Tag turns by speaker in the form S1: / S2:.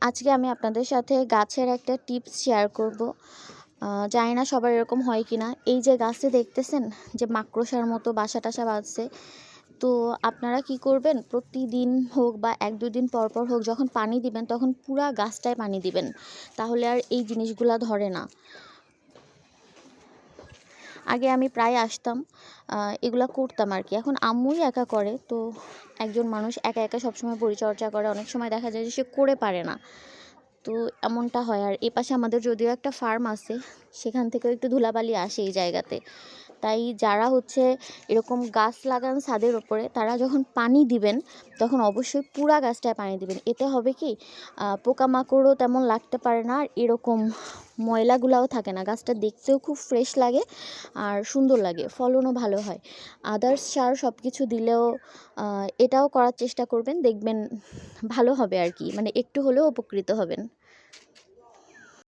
S1: আজকে আমি আপনাদের সাথে গাছের একটা টিপস শেয়ার করব। জানি না সবার এরকম হয় কিনা। এই যে গাছে দেখতেছেন যে মাকড়সার মতো বাসা টাসা বাঁধছে, তো আপনারা কি করবেন, প্রতিদিন হোক বা 1-2 দিন পর পর হোক, যখন পানি দিবেন তখন পুরা গাছটায় পানি দিবেন, তাহলে আর এই জিনিসগুলা ধরে না। আগে আমি প্রায় আসতাম, এগুলা করতাম আর কি। এখন আম্মুই একা করে, তো একজন মানুষ একা একা সবসময় পরিচর্যা করে, অনেক সময় দেখা যায় যে সে করে পারে না, তো এমনটা হয়। আর এপাশে আমাদের যদিও একটা ফার্ম আছে, সেখান থেকেও একটু ধুলাবালি আসে এই জায়গাতে। তাই যারা হচ্ছে এরকম গাছ লাগান ছাদের ওপরে, তারা যখন পানি দিবেন তখন অবশ্যই পুরা গাছটায় পানি দিবেন। এতে হবে কি, পোকামাকড়ও তেমন লাগতে পারে না, আর এরকম ময়লাগুলাও থাকে না। গাছটা দেখতেও খুব ফ্রেশ লাগে আর সুন্দর লাগে, ফলনও ভালো হয়। আদার্স সার সব কিছু দিলেও এটাও করার চেষ্টা করবেন, দেখবেন ভালো হবে আর কি, মানে একটু হলেও উপকৃত হবেন।